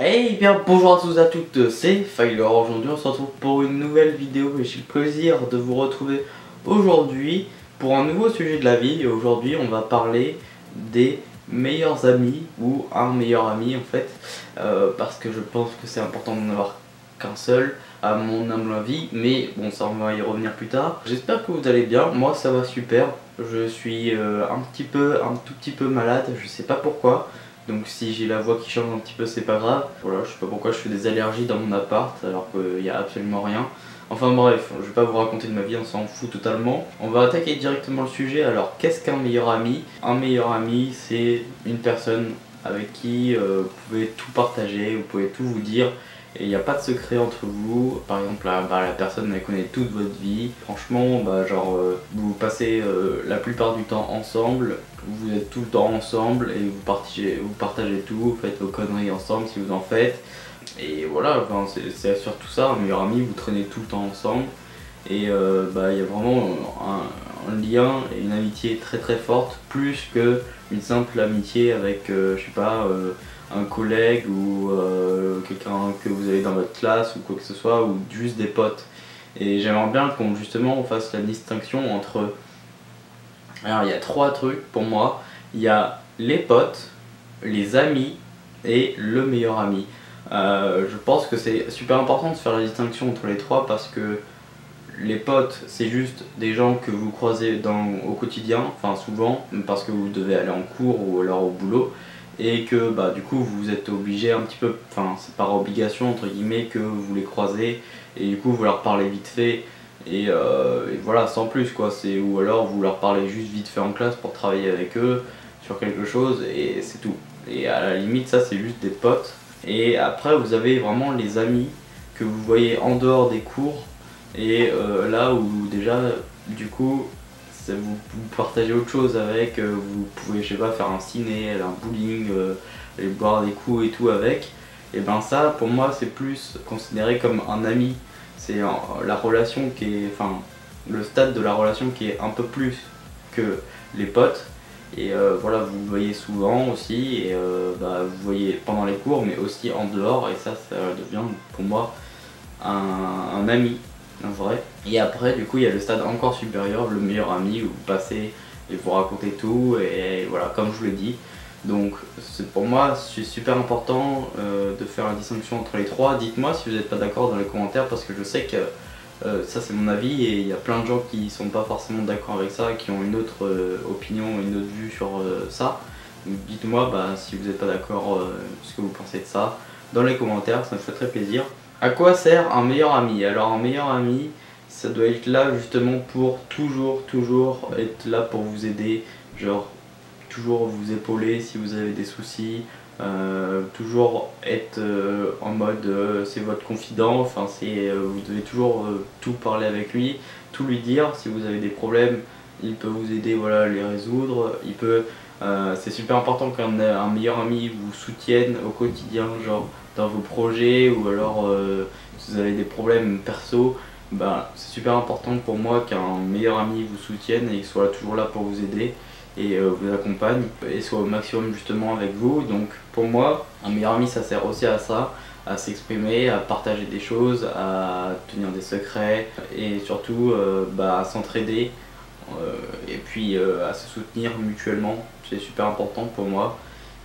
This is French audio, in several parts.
Hey bien bonjour à tous et à toutes, c'est Filer. Aujourd'hui on se retrouve pour une nouvelle vidéo et j'ai le plaisir de vous retrouver aujourd'hui pour un nouveau sujet de la vie. Et aujourd'hui on va parler des meilleurs amis ou un meilleur ami en fait, parce que je pense que c'est important d'en avoir qu'un seul à mon humble avis, mais bon ça on va y revenir plus tard. J'espère que vous allez bien, moi ça va super. Je suis un tout petit peu malade, je sais pas pourquoi. Donc si j'ai la voix qui change un petit peu, c'est pas grave. Voilà, je sais pas pourquoi je fais des allergies dans mon appart alors qu'il n'y a absolument rien. Enfin bref, je vais pas vous raconter de ma vie, on s'en fout totalement. On va attaquer directement le sujet. Alors qu'est-ce qu'un meilleur ami? Un meilleur ami, c'est une personne avec qui vous pouvez tout partager, vous pouvez tout vous dire. Et il n'y a pas de secret entre vous. Par exemple, la personne elle connaît toute votre vie. Franchement, vous passez la plupart du temps ensemble. Vous êtes tout le temps ensemble et vous partagez tout, vous faites vos conneries ensemble si vous en faites. Et voilà, enfin, c'est surtout ça, un meilleur ami, vous traînez tout le temps ensemble. Et il y a vraiment un lien et une amitié très très forte, plus que une simple amitié avec, je sais pas, un collègue ou quelqu'un que vous avez dans votre classe ou quoi que ce soit, ou juste des potes. Et j'aimerais bien qu'on justement on fasse la distinction entre... Alors il y a trois trucs pour moi. Il y a les potes, les amis et le meilleur ami. Je pense que c'est super important de faire la distinction entre les trois parce que les potes, c'est juste des gens que vous croisez au quotidien, enfin souvent, parce que vous devez aller en cours ou alors au boulot, et que du coup vous êtes obligé un petit peu, enfin c'est par obligation entre guillemets que vous les croisez, et du coup vous leur parlez vite fait, et voilà, sans plus quoi, ou alors vous leur parlez juste vite fait en classe pour travailler avec eux sur quelque chose, et c'est tout. Et à la limite ça c'est juste des potes, et après vous avez vraiment les amis que vous voyez en dehors des cours. Et là où déjà du coup vous partagez autre chose avec, vous pouvez je sais pas faire un ciné, un bowling, aller boire des coups et tout avec, et ben ça pour moi c'est plus considéré comme un ami. C'est la relation qui est, enfin le stade de la relation qui est un peu plus que les potes. Et voilà, vous le voyez souvent aussi, et vous voyez pendant les cours mais aussi en dehors, et ça devient pour moi un ami, un vrai. Et après du coup il y a le stade encore supérieur, le meilleur ami, où vous passez et vous racontez tout, et voilà, comme je vous l'ai dit. Donc pour moi c'est super important de faire la distinction entre les trois. Dites-moi si vous n'êtes pas d'accord dans les commentaires, parce que je sais que ça c'est mon avis et il y a plein de gens qui sont pas forcément d'accord avec ça, qui ont une autre opinion, une autre vue sur ça. Donc dites-moi si vous n'êtes pas d'accord, ce que vous pensez de ça dans les commentaires, ça me fait très plaisir. À quoi sert un meilleur ami? Alors un meilleur ami, ça doit être là justement pour toujours être là pour vous aider, genre toujours vous épauler si vous avez des soucis, toujours être en mode c'est votre confident, enfin vous devez toujours tout parler avec lui, tout lui dire. Si vous avez des problèmes, il peut vous aider, voilà, à les résoudre. C'est super important qu'un meilleur ami vous soutienne au quotidien, genre dans vos projets, ou alors si vous avez des problèmes perso, c'est super important pour moi qu'un meilleur ami vous soutienne et qu'il soit toujours là pour vous aider et vous accompagne et soit au maximum justement avec vous. Donc pour moi un meilleur ami ça sert aussi à ça, à s'exprimer, à partager des choses, à tenir des secrets, et surtout à s'entraider, et puis à se soutenir mutuellement. C'est super important pour moi,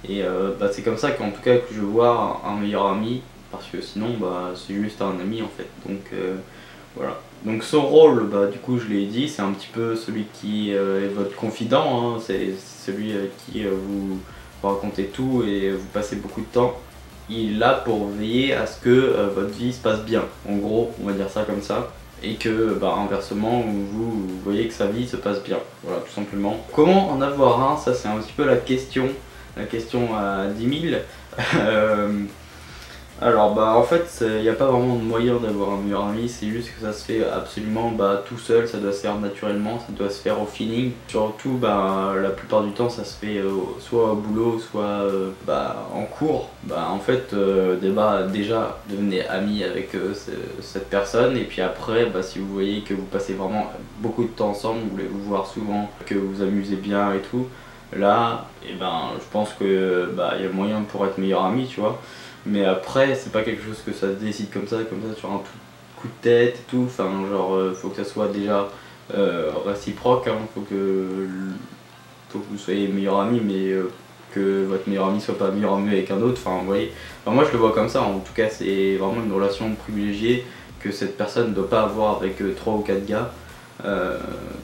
et c'est comme ça qu'en tout cas que je vois un meilleur ami, parce que sinon c'est juste un ami en fait. Donc voilà. Donc son rôle, du coup je l'ai dit, c'est un petit peu celui qui est votre confident, hein. C'est celui avec qui vous racontez tout et vous passez beaucoup de temps. Il est là pour veiller à ce que votre vie se passe bien, en gros, on va dire ça comme ça. Et que inversement, vous voyez que sa vie se passe bien, voilà, tout simplement. Comment en avoir un? Ça c'est un petit peu la question à 10 000. Alors en fait il n'y a pas vraiment de moyen d'avoir un meilleur ami, c'est juste que ça se fait absolument tout seul, ça doit se faire naturellement, ça doit se faire au feeling. Surtout la plupart du temps ça se fait soit au boulot, soit en cours. En fait déjà devenez ami avec cette personne, et puis après si vous voyez que vous passez vraiment beaucoup de temps ensemble, vous voulez vous voir souvent, que vous vous amusez bien et tout, là je pense que il y a moyen pour être meilleur ami, tu vois. Mais après, c'est pas quelque chose que ça se décide comme ça sur un coup de tête et tout. Enfin, genre, faut que ça soit déjà réciproque, hein. Faut que vous soyez meilleurs amis, mais que votre meilleur ami soit pas meilleur ami avec un autre. Enfin, vous voyez. Enfin, moi, je le vois comme ça. En tout cas, c'est vraiment une relation privilégiée que cette personne ne doit pas avoir avec 3 ou 4 gars.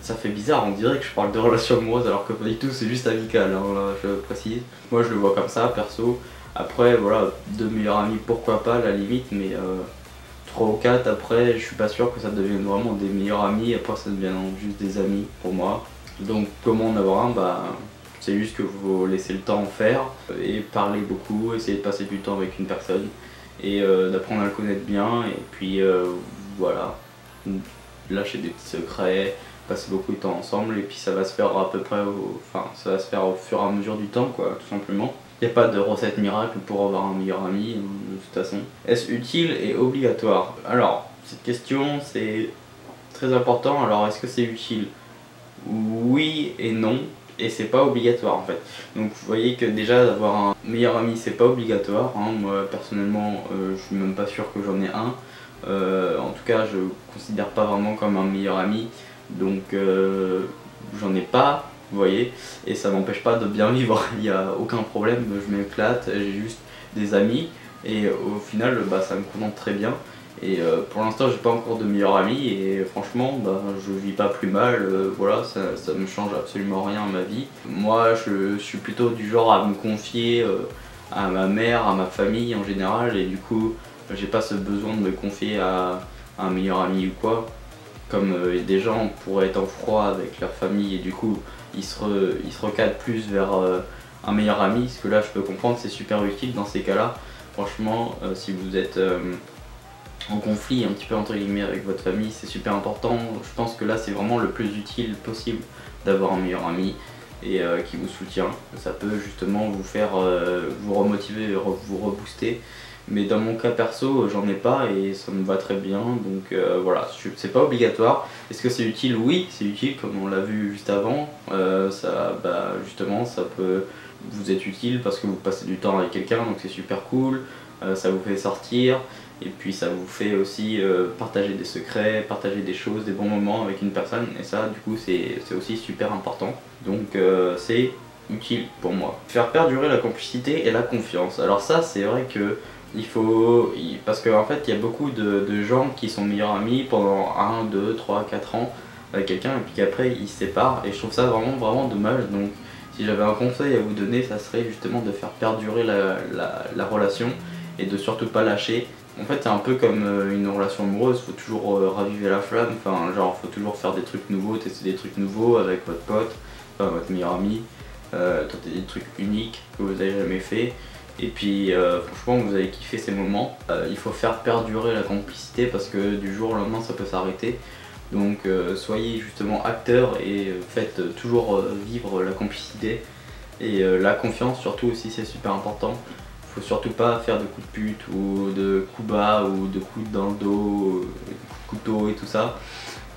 Ça fait bizarre, on dirait que je parle de relation amoureuse alors que pas du tout, c'est juste amical, hein, là, je précise. Moi je le vois comme ça, perso. Après, voilà, 2 meilleurs amis, pourquoi pas, à la limite, mais 3 ou 4, après, je suis pas sûr que ça devienne vraiment des meilleurs amis, après ça devient juste des amis pour moi. Donc comment en avoir un, bah c'est juste que vous laissez le temps faire et parler beaucoup, essayer de passer du temps avec une personne et d'apprendre à le connaître bien, et puis voilà, lâcher des petits secrets, passer beaucoup de temps ensemble, et puis ça va se faire à peu près ça va se faire au fur et à mesure du temps, quoi, tout simplement. Il n'y a pas de recette miracle pour avoir un meilleur ami, de toute façon. Est-ce utile et obligatoire? Alors, cette question, c'est très important. Alors, est-ce que c'est utile? Oui et non, et c'est pas obligatoire en fait. Donc vous voyez que déjà d'avoir un meilleur ami, c'est pas obligatoire, hein. Moi personnellement, je suis même pas sûr que j'en ai un. En tout cas, je considère pas vraiment comme un meilleur ami, donc j'en ai pas, vous voyez, et ça m'empêche pas de bien vivre. Il n'y a aucun problème, je m'éclate, j'ai juste des amis, et au final, bah, ça me contente très bien. Et pour l'instant, j'ai pas encore de meilleur ami, et franchement, bah, je vis pas plus mal. Voilà, ça me change absolument rien à ma vie. Moi, je suis plutôt du genre à me confier à ma mère, à ma famille en général, et du coup, j'ai pas ce besoin de me confier à un meilleur ami ou quoi. Comme des gens pourraient être en froid avec leur famille, et du coup, ils se recadrent plus vers un meilleur ami, ce que là, je peux comprendre, c'est super utile dans ces cas-là. Franchement, si vous êtes en conflit un petit peu entre guillemets avec votre famille, c'est super important. Je pense que là c'est vraiment le plus utile possible d'avoir un meilleur ami et qui vous soutient. Ça peut justement vous faire vous remotiver, vous rebooster. Mais dans mon cas perso, j'en ai pas et ça me va très bien, donc voilà, c'est pas obligatoire. Est-ce que c'est utile? Oui, c'est utile, comme on l'a vu juste avant. Justement, ça peut vous être utile parce que vous passez du temps avec quelqu'un, donc c'est super cool. Ça vous fait sortir, et puis ça vous fait aussi partager des secrets, partager des choses, des bons moments avec une personne, et ça du coup c'est aussi super important. Donc c'est utile pour moi. Faire perdurer la complicité et la confiance. Alors ça c'est vrai que parce qu'en fait il y a beaucoup de gens qui sont meilleurs amis pendant 1, 2, 3, 4 ans avec quelqu'un, et puis qu'après ils se séparent, et je trouve ça vraiment dommage. Donc si j'avais un conseil à vous donner, ça serait justement de faire perdurer la relation et de surtout pas lâcher. En fait c'est un peu comme une relation amoureuse, faut toujours raviver la flamme, enfin genre faut toujours faire des trucs nouveaux, tester des trucs nouveaux avec votre pote, enfin votre meilleur ami, tenter des trucs uniques que vous avez jamais fait, et puis franchement vous allez kiffer ces moments. Il faut faire perdurer la complicité parce que du jour au lendemain ça peut s'arrêter, donc soyez justement acteur et faites toujours vivre la complicité et la confiance surtout aussi, c'est super important. Faut surtout pas faire de coups de pute ou de coups bas ou de coups dans le dos, coups de couteau et tout ça.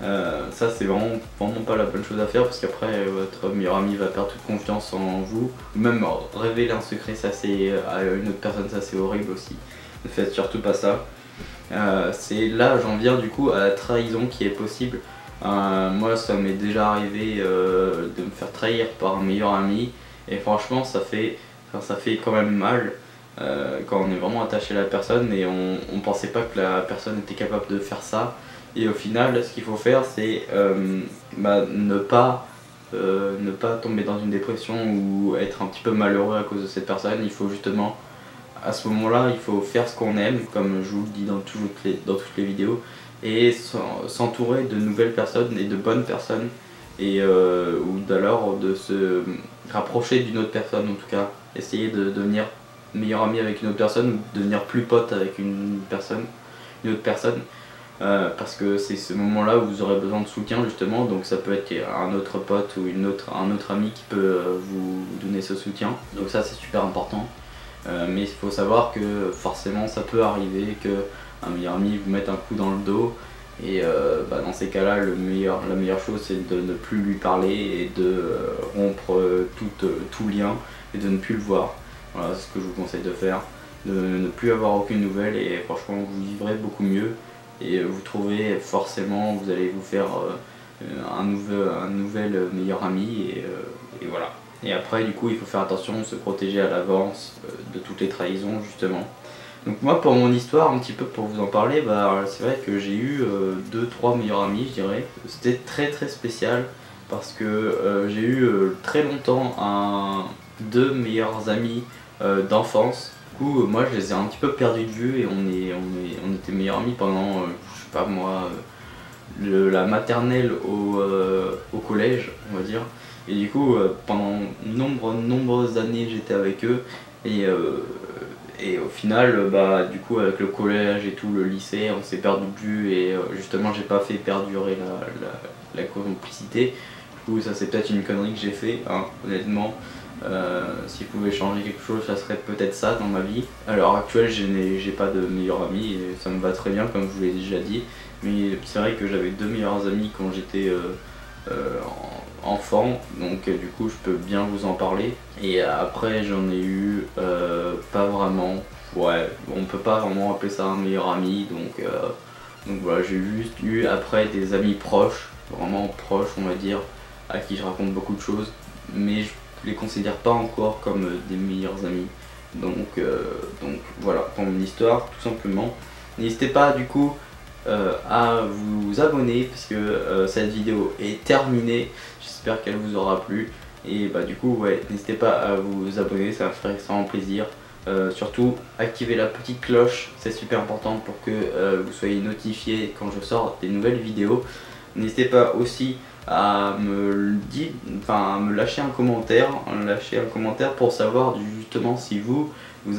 Ça c'est vraiment pas la bonne chose à faire, parce qu'après votre meilleur ami va perdre toute confiance en vous. Même révéler un secret, ça c'est à une autre personne, ça c'est horrible aussi. Ne faites surtout pas ça. C'est là j'en viens du coup à la trahison qui est possible. Moi ça m'est déjà arrivé de me faire trahir par un meilleur ami, et franchement ça fait quand même mal. Quand on est vraiment attaché à la personne et on pensait pas que la personne était capable de faire ça, et au final ce qu'il faut faire c'est ne pas tomber dans une dépression ou être un petit peu malheureux à cause de cette personne. Il faut justement à ce moment là, il faut faire ce qu'on aime, comme je vous le dis dans toutes les vidéos, et s'entourer de nouvelles personnes et de bonnes personnes, et ou d'alors de se rapprocher d'une autre personne, en tout cas essayer de devenir meilleur ami avec une autre personne, ou devenir plus pote avec une autre personne, parce que c'est ce moment là où vous aurez besoin de soutien justement. Donc ça peut être un autre pote ou un autre ami qui peut vous donner ce soutien, donc ça c'est super important. Mais il faut savoir que forcément ça peut arriver que un meilleur ami vous mette un coup dans le dos, et dans ces cas là la meilleure chose c'est de ne plus lui parler et de rompre tout lien et de ne plus le voir. Voilà, c'est ce que je vous conseille de faire. de ne plus avoir aucune nouvelle, et franchement vous vivrez beaucoup mieux et vous trouverez forcément, vous allez vous faire un nouvel meilleur ami, et voilà. Et après du coup il faut faire attention, se protéger à l'avance de toutes les trahisons justement. Donc moi pour mon histoire, un petit peu pour vous en parler, c'est vrai que j'ai eu 2-3 meilleurs amis je dirais. C'était très spécial parce que j'ai eu très longtemps deux meilleurs amis d'enfance. Du coup moi je les ai un petit peu perdus de vue et on était meilleurs amis pendant, je sais pas moi, la maternelle au collège on va dire. Et du coup pendant nombreuses années j'étais avec eux, et au final, du coup avec le collège et tout, le lycée, on s'est perdu de vue, et justement j'ai pas fait perdurer la complicité. Du coup ça c'est peut-être une connerie que j'ai fait, hein, honnêtement. S'il pouvait changer quelque chose, ça serait peut-être ça dans ma vie. À l'heure actuelle, j'ai pas de meilleurs amis et ça me va très bien comme je vous l'ai déjà dit. Mais c'est vrai que j'avais deux meilleurs amis quand j'étais enfant, donc du coup je peux bien vous en parler. Et après j'en ai eu pas vraiment, ouais, on peut pas vraiment appeler ça un meilleur ami, donc voilà, j'ai juste eu après des amis proches, vraiment proches on va dire, à qui je raconte beaucoup de choses, mais je les considère pas encore comme des meilleurs amis. Donc voilà pour mon histoire tout simplement. N'hésitez pas du coup à vous abonner parce que cette vidéo est terminée. J'espère qu'elle vous aura plu, et du coup ouais, n'hésitez pas à vous abonner, ça me ferait extrêmement plaisir. Surtout activez la petite cloche, c'est super important pour que vous soyez notifié quand je sors des nouvelles vidéos. N'hésitez pas aussi à me lâcher un commentaire, pour savoir justement si vous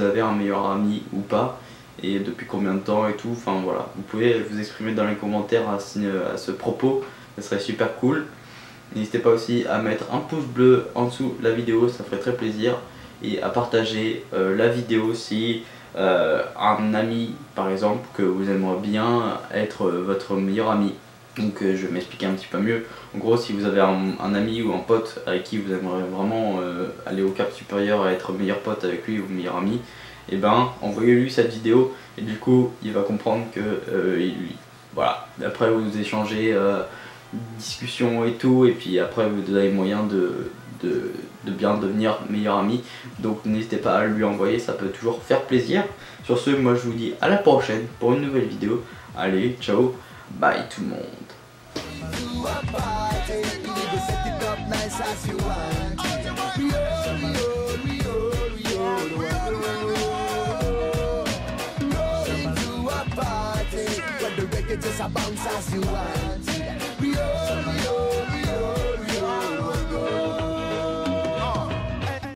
avez un meilleur ami ou pas, et depuis combien de temps et tout. Enfin voilà, vous pouvez vous exprimer dans les commentaires à ce propos, ça serait super cool. N'hésitez pas aussi à mettre un pouce bleu en dessous de la vidéo, ça ferait très plaisir, et à partager la vidéo si un ami par exemple que vous aimeriez bien être votre meilleur ami. Donc je vais m'expliquer un petit peu mieux. En gros, si vous avez un ami ou un pote avec qui vous aimeriez vraiment aller au cap supérieur et être meilleur pote avec lui ou meilleur ami, et envoyez-lui cette vidéo, et du coup il va comprendre que voilà, après vous échangez discussion et tout, et puis après vous avez moyen de bien devenir meilleur ami. Donc n'hésitez pas à lui envoyer, ça peut toujours faire plaisir. Sur ce, moi je vous dis à la prochaine pour une nouvelle vidéo. Allez, ciao, bye tout le monde. Just a bounce as you want.